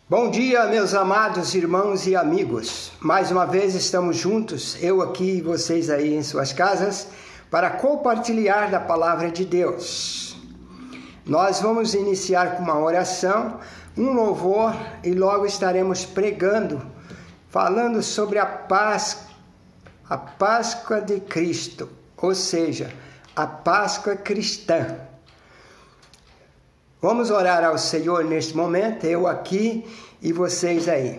Bom dia, meus amados irmãos e amigos. Mais uma vez estamos juntos, eu aqui e vocês aí em suas casas, para compartilhar da palavra de Deus. Nós vamos iniciar com uma oração, um louvor e logo estaremos pregando, falando sobre a Páscoa de Cristo, ou seja, a Páscoa cristã. Vamos orar ao Senhor neste momento, eu aqui e vocês aí.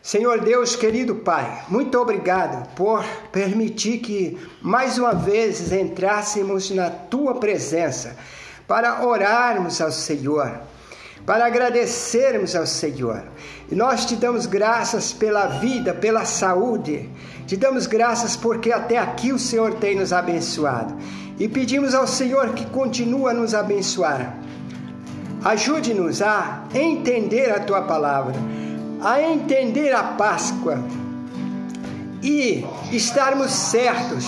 Senhor Deus, querido Pai, muito obrigado por permitir que mais uma vez entrássemos na Tua presença para orarmos ao Senhor, para agradecermos ao Senhor. E nós te damos graças pela vida, pela saúde, te damos graças porque até aqui o Senhor tem nos abençoado. E pedimos ao Senhor que continue a nos abençoar. Ajude-nos a entender a Tua palavra, a entender a Páscoa e estarmos certos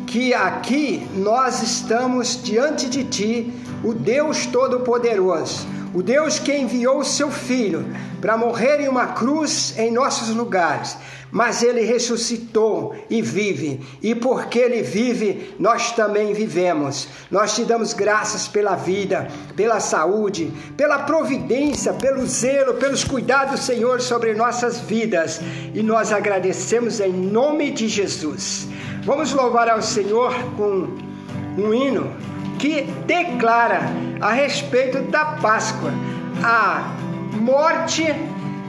que aqui nós estamos diante de Ti, o Deus Todo-Poderoso, o Deus que enviou o Seu Filho para morrer em uma cruz em nossos lugares, mas Ele ressuscitou e vive, e porque Ele vive, nós também vivemos. Nós te damos graças pela vida, pela saúde, pela providência, pelo zelo, pelos cuidados, Senhor, sobre nossas vidas, e nós agradecemos em nome de Jesus. Vamos louvar ao Senhor com um hino que declara a respeito da Páscoa, a morte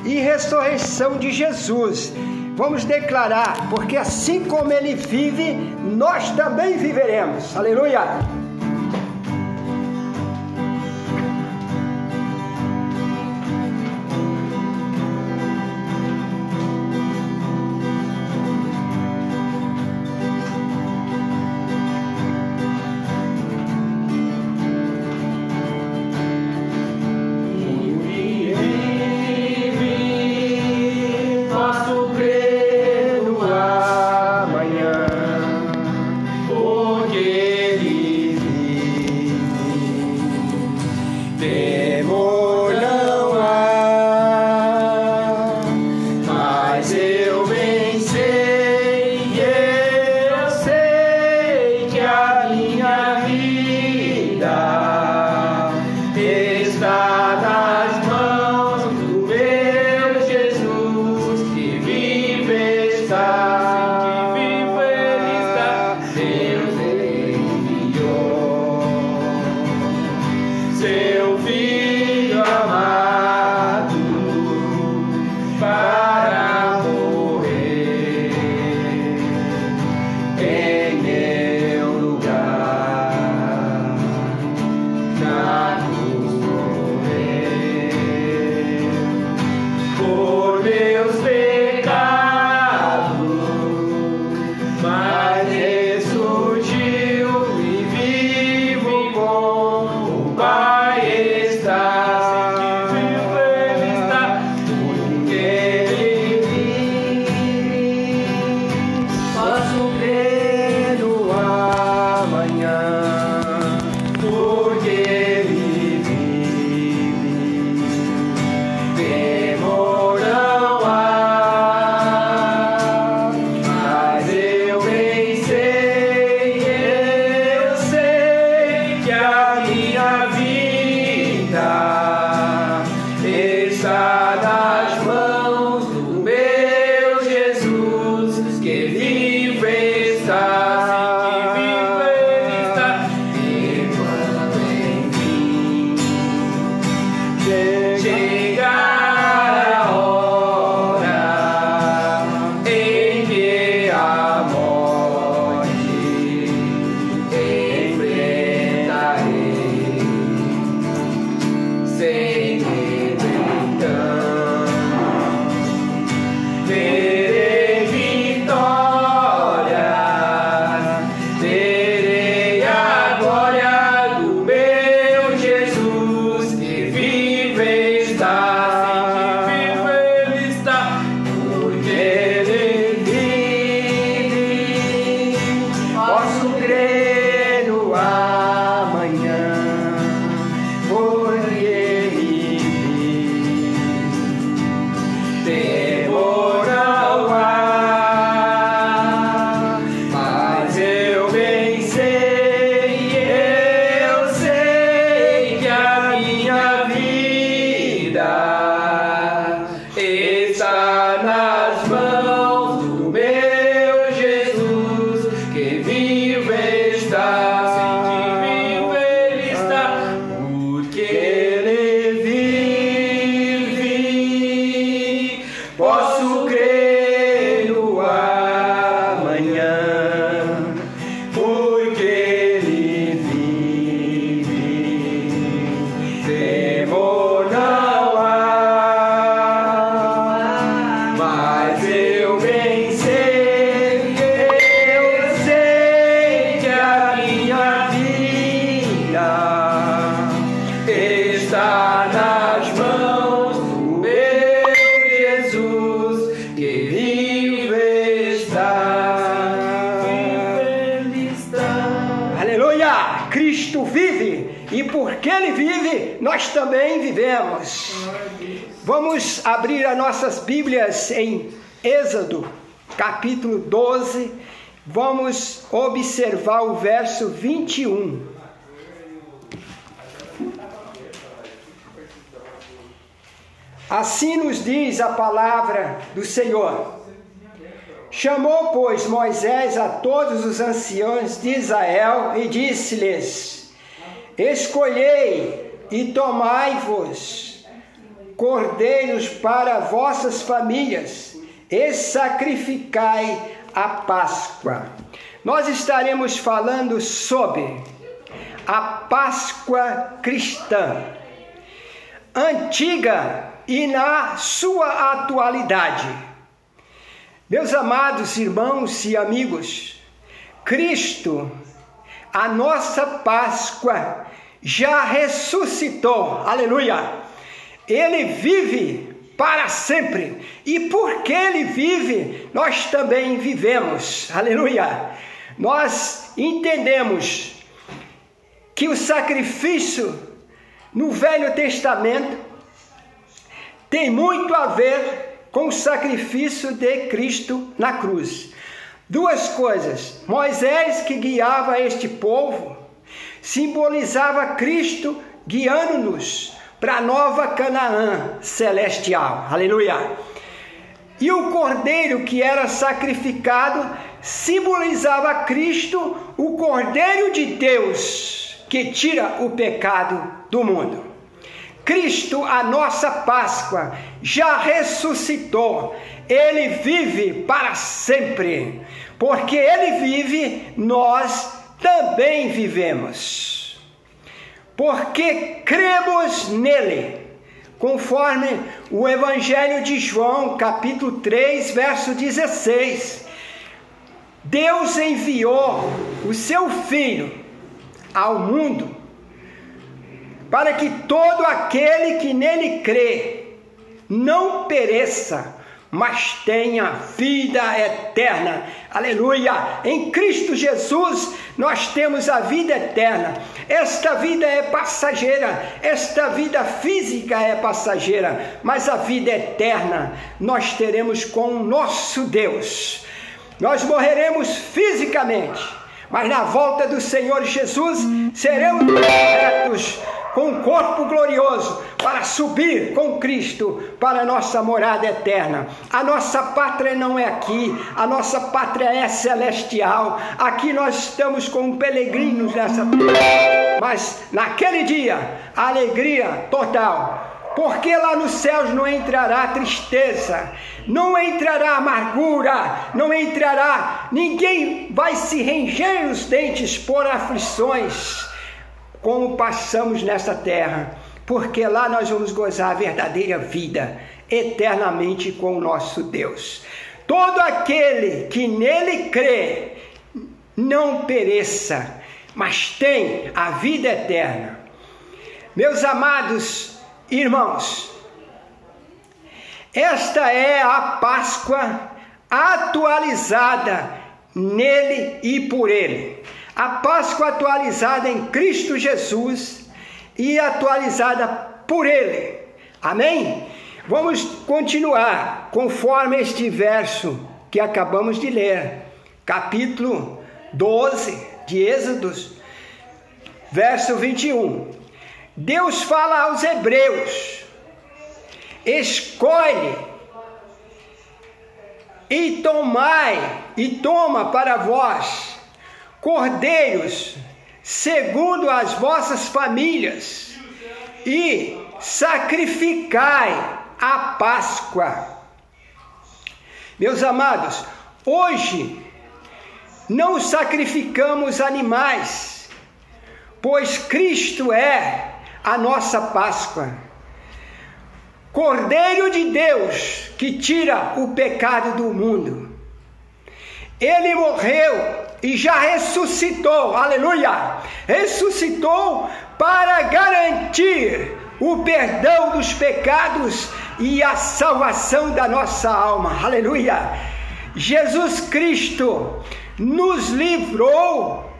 e ressurreição de Jesus. Vamos declarar, porque assim como Ele vive, nós também viveremos. Aleluia! Porque Ele Aleluia! Cristo vive, e porque Ele vive, nós também vivemos. Vamos abrir as nossas Bíblias em Êxodo, capítulo 12. Vamos observar o verso 21. Assim nos diz a palavra do Senhor. Chamou, pois, Moisés a todos os anciãos de Israel e disse-lhes: escolhei e tomai-vos cordeiros para vossas famílias e sacrificai a Páscoa. Nós estaremos falando sobre a Páscoa cristã, antiga e na sua atualidade. Meus amados irmãos e amigos, Cristo, a nossa Páscoa, já ressuscitou, aleluia! Ele vive para sempre, e porque Ele vive, nós também vivemos, aleluia! Nós entendemos que o sacrifício no Velho Testamento tem muito a ver com o sacrifício de Cristo na cruz. Duas coisas: Moisés, que guiava este povo, simbolizava Cristo guiando-nos para a nova Canaã celestial, aleluia. E o cordeiro que era sacrificado simbolizava Cristo, o Cordeiro de Deus que tira o pecado do mundo. Cristo, a nossa Páscoa, já ressuscitou. Ele vive para sempre. Porque Ele vive, nós também vivemos. Porque cremos nele. Conforme o Evangelho de João, capítulo 3, verso 16. Deus enviou o seu Filho ao mundo para que todo aquele que nele crê não pereça, mas tenha vida eterna. Aleluia! Em Cristo Jesus nós temos a vida eterna. Esta vida é passageira, esta vida física é passageira, mas a vida eterna nós teremos com o nosso Deus. Nós morreremos fisicamente, mas na volta do Senhor Jesus seremos ressurretos com um corpo glorioso para subir com Cristo para a nossa morada eterna. A nossa pátria não é aqui, a nossa pátria é celestial. Aqui nós estamos como peregrinos nessa terra, mas naquele dia, a alegria total, porque lá nos céus não entrará tristeza, não entrará amargura, não entrará, ninguém vai se ranger os dentes por aflições, como passamos nesta terra, porque lá nós vamos gozar a verdadeira vida, eternamente com o nosso Deus. Todo aquele que nele crê, não pereça, mas tem a vida eterna. Meus amados irmãos, esta é a Páscoa atualizada nele e por ele. A Páscoa atualizada em Cristo Jesus e atualizada por Ele. Amém? Vamos continuar conforme este verso que acabamos de ler. Capítulo 12 de Êxodo, verso 21. Deus fala aos hebreus: escolhe e toma para vós cordeiros segundo as vossas famílias e sacrificai a Páscoa. Meus amados, hoje não sacrificamos animais, pois Cristo é a nossa Páscoa. Cordeiro de Deus que tira o pecado do mundo. Ele morreu e já ressuscitou, aleluia! Ressuscitou para garantir o perdão dos pecados e a salvação da nossa alma, aleluia! Jesus Cristo nos livrou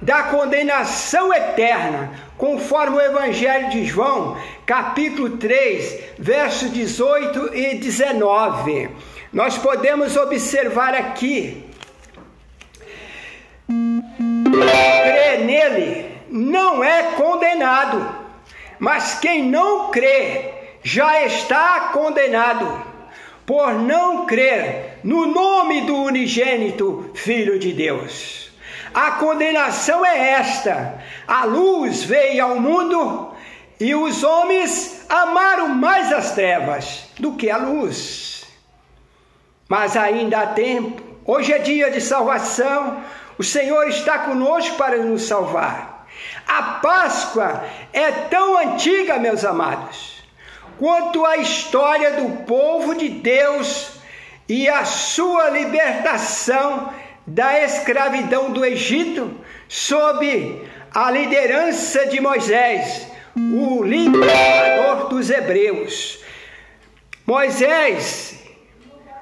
da condenação eterna, conforme o Evangelho de João, capítulo 3, versos 18 e 19. Nós podemos observar aqui: crê nele não é condenado, mas quem não crê já está condenado, por não crer no nome do unigênito Filho de Deus. A condenação é esta: a luz veio ao mundo e os homens amaram mais as trevas do que a luz. Mas ainda há tempo, hoje é dia de salvação, o Senhor está conosco para nos salvar. A Páscoa é tão antiga, meus amados, quanto a história do povo de Deus e a sua libertação da escravidão do Egito, sob a liderança de Moisés, o libertador dos hebreus. Moisés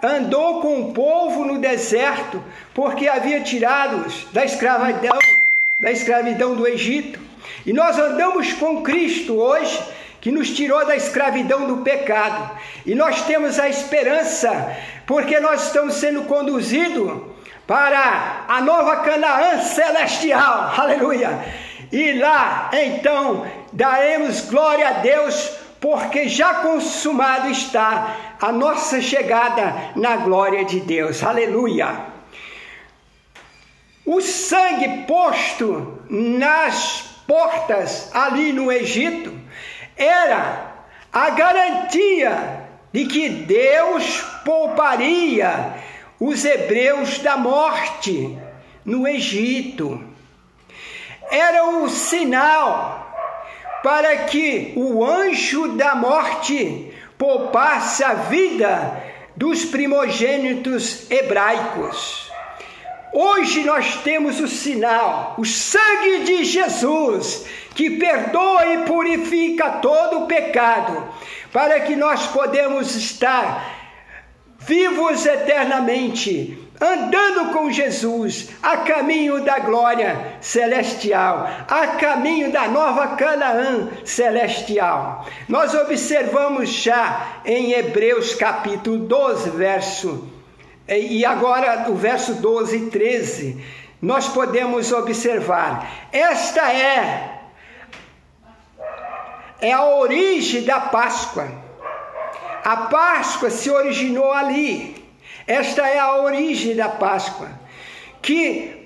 andou com o povo no deserto, porque havia tirados da escravidão do Egito. E nós andamos com Cristo hoje, que nos tirou da escravidão do pecado. E nós temos a esperança, porque nós estamos sendo conduzidos para a nova Canaã celestial. Aleluia! E lá, então, daremos glória a Deus, porque já consumado está a nossa chegada na glória de Deus. Aleluia! O sangue posto nas portas ali no Egito era a garantia de que Deus pouparia os hebreus da morte no Egito. Era o sinal para que o anjo da morte poupasse a vida dos primogênitos hebraicos. Hoje nós temos o sinal, o sangue de Jesus, que perdoa e purifica todo o pecado, para que nós podemos estar vivos eternamente, andando com Jesus, a caminho da glória celestial, a caminho da nova Canaã celestial. Nós observamos já em Hebreus capítulo 12, e agora o verso 12 e 13, nós podemos observar: esta é a origem da Páscoa. A Páscoa se originou ali. Esta é a origem da Páscoa, que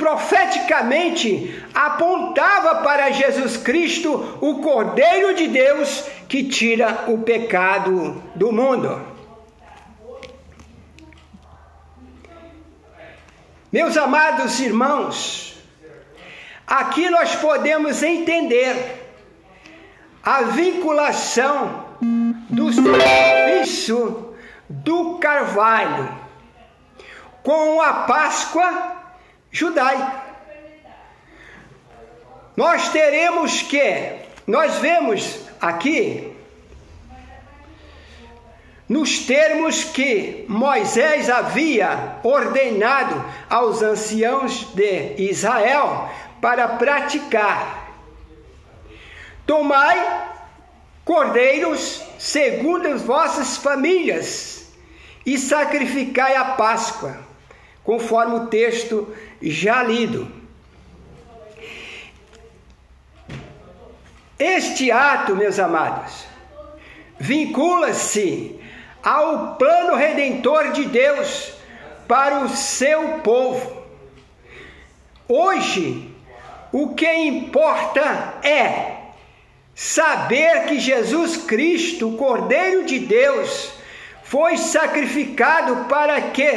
profeticamente apontava para Jesus Cristo, o Cordeiro de Deus, que tira o pecado do mundo. Meus amados irmãos, aqui nós podemos entender a vinculação do sacrifício do carvalho com a Páscoa judaica. Nós vemos aqui, nos termos que Moisés havia ordenado aos anciãos de Israel para praticar: tomai cordeiros segundo as vossas famílias e sacrificai a Páscoa, conforme o texto já lido. Este ato, meus amados, vincula-se ao plano redentor de Deus para o seu povo. Hoje, o que importa é saber que Jesus Cristo, o Cordeiro de Deus, foi sacrificado para que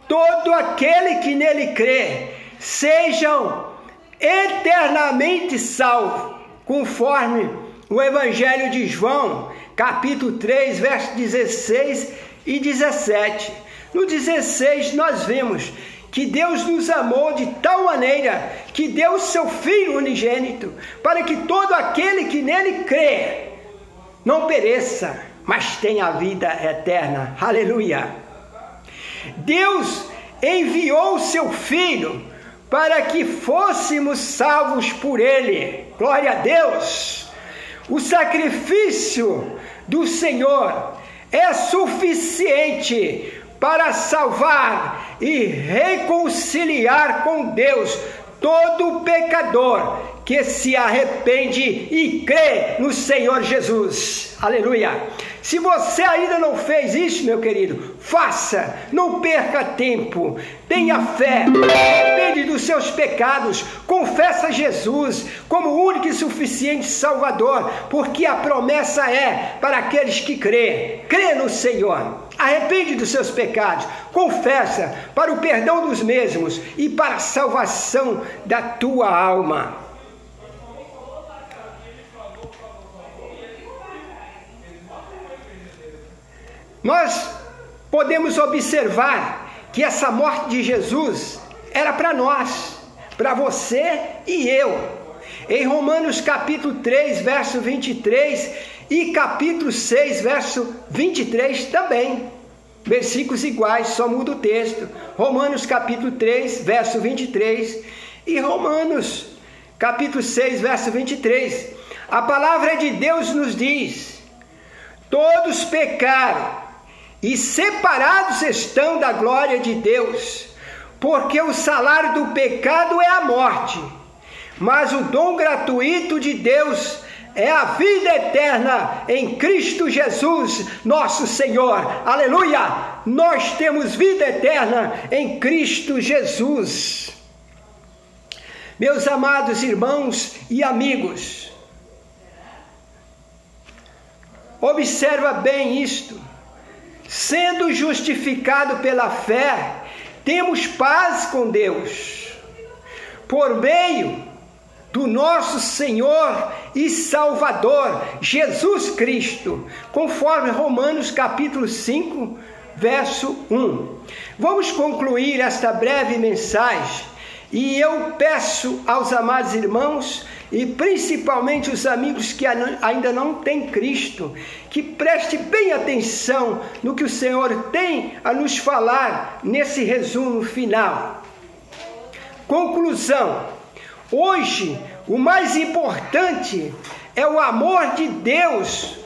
todo aquele que nele crê sejam eternamente salvos, conforme o Evangelho de João, capítulo 3, versos 16 e 17. No 16 nós vemos que Deus nos amou de tal maneira que deu o seu Filho unigênito, para que todo aquele que nele crê não pereça, mas tenha a vida eterna. Aleluia! Deus enviou o seu Filho para que fôssemos salvos por ele. Glória a Deus! O sacrifício do Senhor é suficiente para salvar e reconciliar com Deus todo pecador que se arrepende e crê no Senhor Jesus. Aleluia! Se você ainda não fez isso, meu querido, faça, não perca tempo, tenha fé, arrepende dos seus pecados, confessa Jesus como o único e suficiente Salvador, porque a promessa é para aqueles que crê no Senhor. Arrepende dos seus pecados, confessa para o perdão dos mesmos e para a salvação da tua alma. Nós podemos observar que essa morte de Jesus era para nós, para você e eu. Em Romanos capítulo 3, verso 23 e capítulo 6, verso 23 também. Versículos iguais, só muda o texto. Romanos capítulo 3, verso 23 e Romanos capítulo 6, verso 23. A palavra de Deus nos diz: todos pecaram e separados estão da glória de Deus, porque o salário do pecado é a morte, mas o dom gratuito de Deus é a vida eterna em Cristo Jesus, nosso Senhor. Aleluia! Nós temos vida eterna em Cristo Jesus. Meus amados irmãos e amigos, observa bem isto. Sendo justificado pela fé, temos paz com Deus, por meio do nosso Senhor e Salvador, Jesus Cristo, conforme Romanos capítulo 5, verso 1. Vamos concluir esta breve mensagem, e eu peço aos amados irmãos, e principalmente os amigos que ainda não têm Cristo, que preste bem atenção no que o Senhor tem a nos falar nesse resumo final. Conclusão: hoje o mais importante é o amor de Deus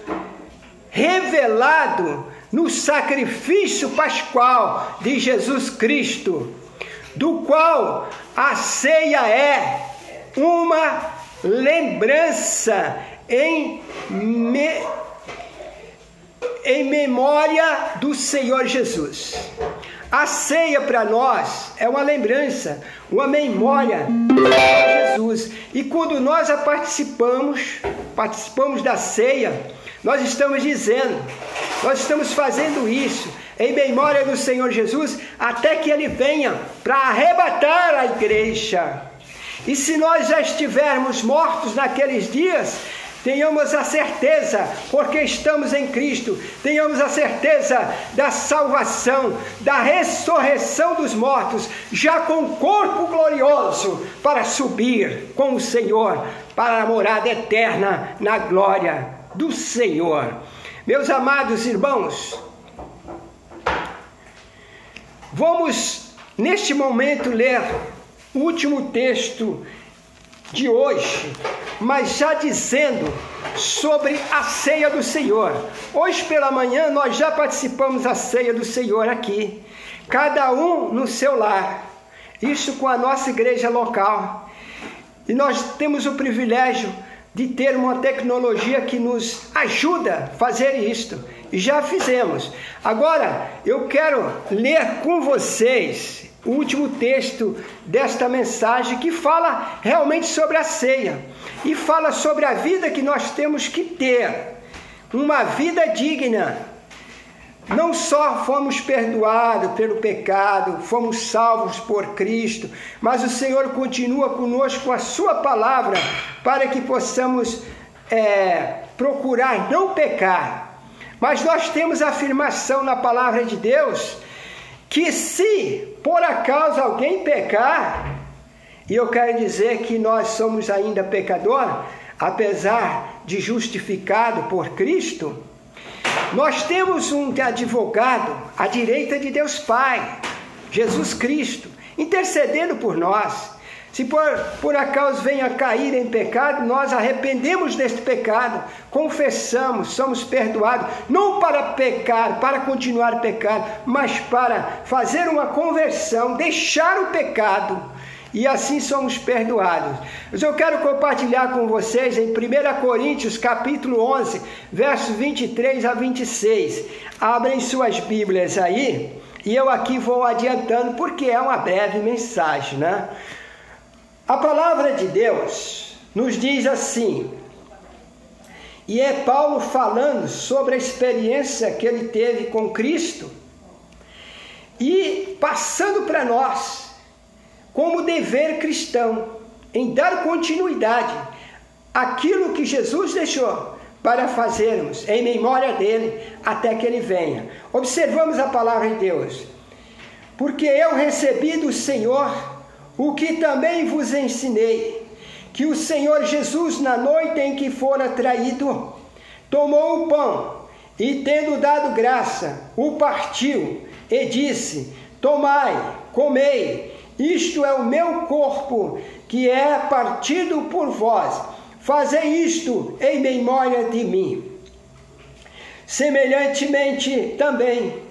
revelado no sacrifício pascual de Jesus Cristo, do qual a ceia é uma lembrança em memória do Senhor Jesus. A ceia para nós é uma lembrança, uma memória de Jesus. E quando nós participamos da ceia, nós estamos dizendo, nós estamos fazendo isso em memória do Senhor Jesus, até que Ele venha para arrebatar a igreja. E se nós já estivermos mortos naqueles dias, tenhamos a certeza, porque estamos em Cristo, tenhamos a certeza da salvação, da ressurreição dos mortos, já com corpo glorioso, para subir com o Senhor, para a morada eterna na glória do Senhor. Meus amados irmãos, vamos neste momento ler o último texto de hoje, mas já dizendo sobre a ceia do Senhor. Hoje pela manhã nós já participamos da ceia do Senhor aqui, cada um no seu lar, isso com a nossa igreja local, e nós temos o privilégio de ter uma tecnologia que nos ajuda a fazer isto, e já fizemos. Agora eu quero ler com vocês o último texto desta mensagem, que fala realmente sobre a ceia e fala sobre a vida que nós temos que ter, uma vida digna. Não só fomos perdoados pelo pecado, fomos salvos por Cristo, mas o Senhor continua conosco com a sua palavra para que possamos procurar não pecar. Mas nós temos a afirmação na palavra de Deus que se por acaso alguém pecar, e eu quero dizer que nós somos ainda pecador, apesar de justificado por Cristo, nós temos um advogado à direita de Deus Pai, Jesus Cristo, intercedendo por nós. Se por acaso venha a cair em pecado, nós arrependemos deste pecado, confessamos, somos perdoados, não para pecar, para continuar pecando, mas para fazer uma conversão, deixar o pecado, e assim somos perdoados. Mas eu quero compartilhar com vocês em 1 Coríntios capítulo 11, versos 23 a 26. Abrem suas Bíblias aí, e eu aqui vou adiantando, porque é uma breve mensagem, né? A palavra de Deus nos diz assim, e é Paulo falando sobre a experiência que ele teve com Cristo e passando para nós como dever cristão em dar continuidade àquilo que Jesus deixou para fazermos em memória dele até que ele venha. Observamos a palavra de Deus. Porque eu recebi do Senhor o que também vos ensinei, que o Senhor Jesus, na noite em que fora traído, tomou o pão e, tendo dado graça, o partiu e disse: tomai, comei, isto é o meu corpo, que é partido por vós, fazei isto em memória de mim. Semelhantemente também,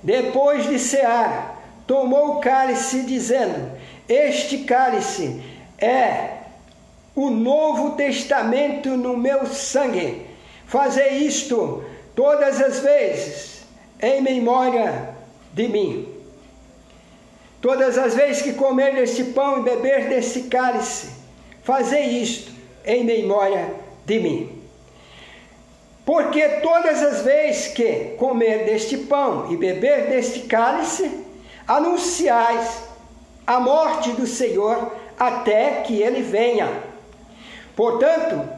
depois de cear, tomou o cálice, dizendo: este cálice é o Novo Testamento no meu sangue. Fazei isto todas as vezes em memória de mim. Todas as vezes que comer deste pão e beber deste cálice, fazei isto em memória de mim. Porque todas as vezes que comer deste pão e beber deste cálice, anunciais a morte do Senhor até que ele venha. Portanto,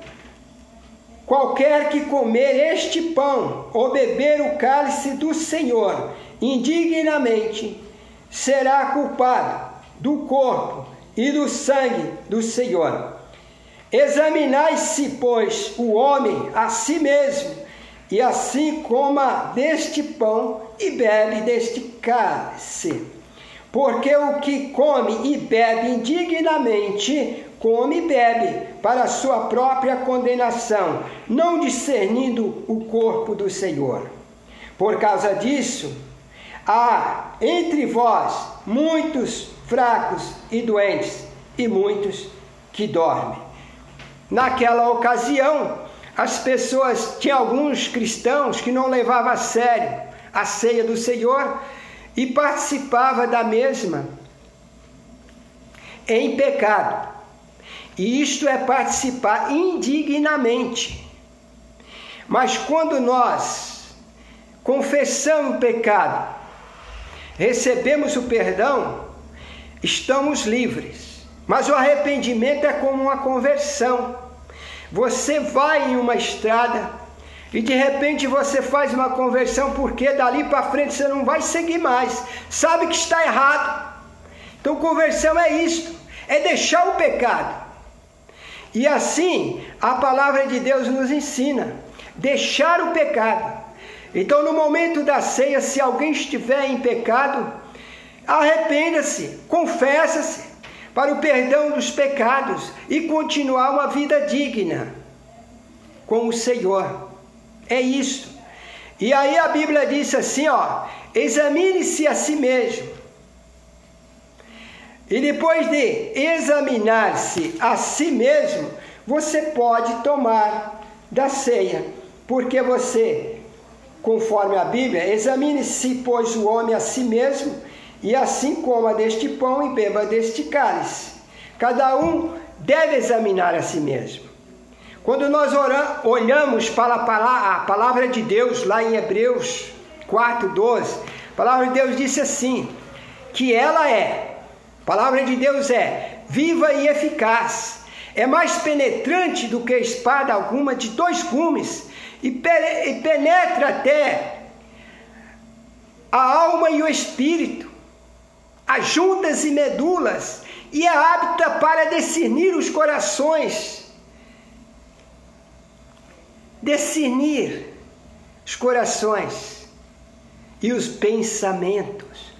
qualquer que comer este pão ou beber o cálice do Senhor indignamente, será culpado do corpo e do sangue do Senhor. Examinai-se, pois, o homem a si mesmo, e assim coma deste pão e bebe deste cálice. Porque o que come e bebe indignamente, come e bebe para a sua própria condenação, não discernindo o corpo do Senhor. Por causa disso, há entre vós muitos fracos e doentes, e muitos que dormem. Naquela ocasião, as pessoas, tinha alguns cristãos que não levavam a sério a ceia do Senhor e participava da mesma em pecado. E isto é participar indignamente. Mas quando nós confessamos o pecado, recebemos o perdão, estamos livres. Mas o arrependimento é como uma conversão. Você vai em uma estrada e de repente você faz uma conversão, porque dali para frente você não vai seguir mais. Sabe que está errado. Então conversão é isto, é deixar o pecado. E assim a palavra de Deus nos ensina, deixar o pecado. Então no momento da ceia, se alguém estiver em pecado, arrependa-se, confessa-se para o perdão dos pecados e continuar uma vida digna com o Senhor. É isso. E aí a Bíblia diz assim, examine-se a si mesmo. E depois de examinar-se a si mesmo, você pode tomar da ceia. Porque você, conforme a Bíblia, examine-se, pois, o homem a si mesmo, e assim coma deste pão e beba deste cálice. Cada um deve examinar a si mesmo. Quando nós olhamos para a palavra de Deus, lá em Hebreus 4:12, a palavra de Deus disse assim, que ela a palavra de Deus é viva e eficaz, é mais penetrante do que espada alguma de 2 gumes, e penetra até a alma e o espírito, as juntas e medulas, e é apta para discernir os corações, discernir os corações e os pensamentos.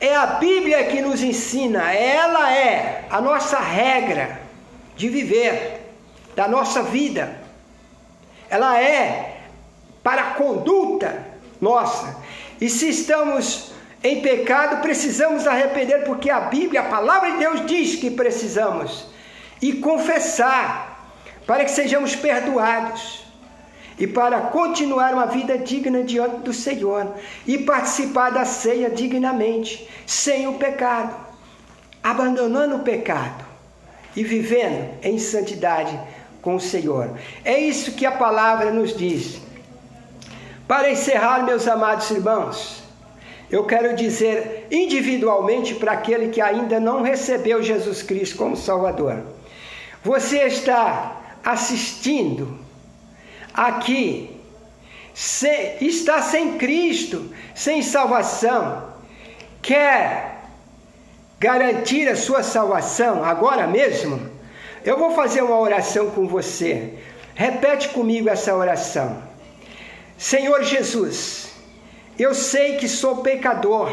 é a Bíblia que nos ensina, ela é a nossa regra de viver, da nossa vida. Ela é para a conduta nossa. E se estamos em pecado, precisamos arrepender, porque a Bíblia, a palavra de Deus diz que precisamos. E confessar, para que sejamos perdoados. E para continuar uma vida digna diante do Senhor. E participar da ceia dignamente, sem o pecado. Abandonando o pecado. E vivendo em santidade com o Senhor. É isso que a palavra nos diz. Para encerrar, meus amados irmãos, eu quero dizer individualmente para aquele que ainda não recebeu Jesus Cristo como Salvador. Você está assistindo aqui, está sem Cristo, sem salvação, quer garantir a sua salvação agora mesmo? Eu vou fazer uma oração com você. Repete comigo essa oração. Senhor Jesus, eu sei que sou pecador.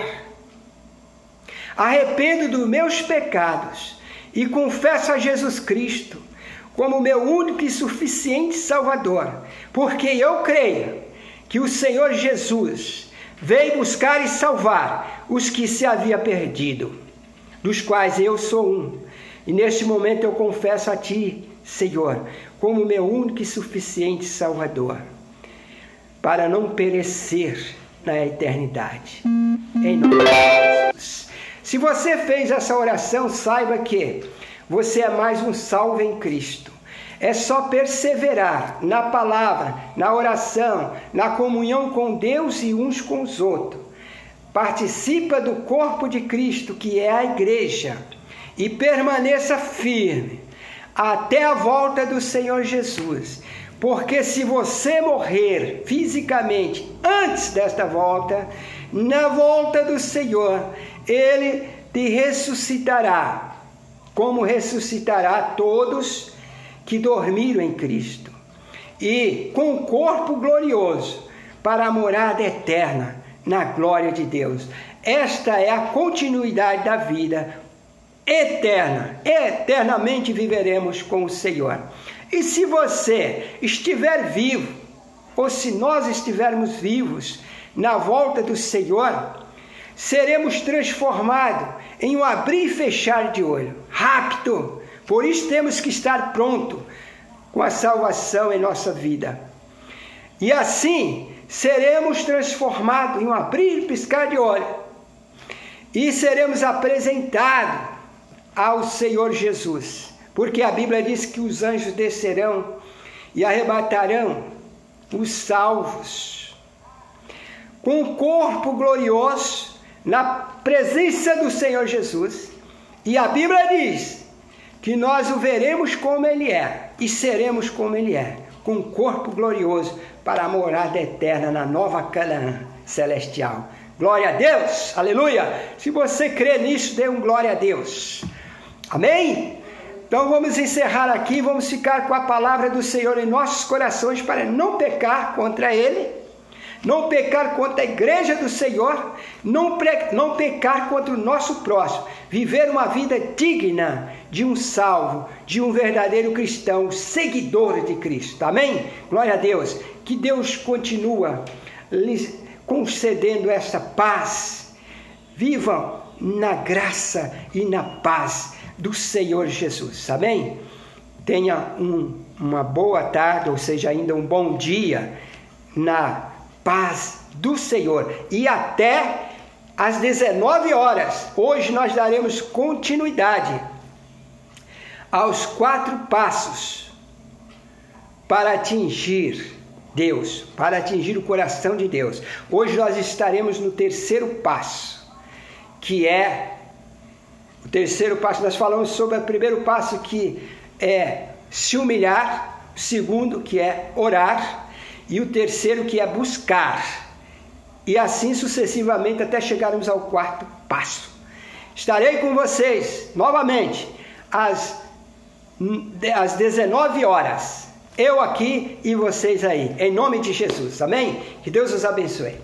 Arrependo dos meus pecados e confesso a Jesus Cristo como meu único e suficiente Salvador, porque eu creio que o Senhor Jesus veio buscar e salvar os que se havia perdido, dos quais eu sou um. E neste momento eu confesso a Ti, Senhor, como meu único e suficiente Salvador, para não perecer na eternidade. Em nome de Jesus. Se você fez essa oração, saiba que você é mais um salvo em Cristo. É só perseverar na palavra, na oração, na comunhão com Deus e uns com os outros. Participa do corpo de Cristo, que é a igreja, e permaneça firme até a volta do Senhor Jesus. Porque se você morrer fisicamente antes desta volta, na volta do Senhor, Ele te ressuscitará, como ressuscitará todos que dormiram em Cristo, e com o corpo glorioso para a morada eterna na glória de Deus. Esta é a continuidade da vida eterna. Eternamente viveremos com o Senhor. E se você estiver vivo, ou se nós estivermos vivos na volta do Senhor, seremos transformados em um abrir e fechar de olho, rápido. Por isso temos que estar pronto com a salvação em nossa vida. E assim seremos transformados em um abrir e piscar de olho. E seremos apresentados ao Senhor Jesus. Porque a Bíblia diz que os anjos descerão e arrebatarão os salvos com o corpo glorioso na presença do Senhor Jesus. E a Bíblia diz que nós o veremos como Ele é e seremos como Ele é, com um corpo glorioso para a morada eterna na nova Canaã celestial. Glória a Deus, aleluia! Se você crê nisso, dê um glória a Deus. Amém? Então vamos encerrar aqui, vamos ficar com a palavra do Senhor em nossos corações para não pecar contra Ele, não pecar contra a igreja do Senhor, não pecar contra o nosso próximo, viver uma vida digna de um salvo, de um verdadeiro cristão, seguidor de Cristo. Amém? Glória a Deus. Que Deus continua lhes concedendo essa paz. Vivam na graça e na paz do Senhor Jesus. Amém? Tenha uma boa tarde, ou seja, ainda um bom dia na paz do Senhor. E até às 19 horas, hoje nós daremos continuidade aos 4 passos para atingir Deus, para atingir o coração de Deus. Hoje nós estaremos no 3º passo, que é o 3º passo. Nós falamos sobre o 1º passo, que é se humilhar, o 2º, que é orar, e o 3º, que é buscar, e assim sucessivamente até chegarmos ao 4º passo. Estarei com vocês novamente às 19 horas, eu aqui e vocês aí, em nome de Jesus, amém? Que Deus os abençoe.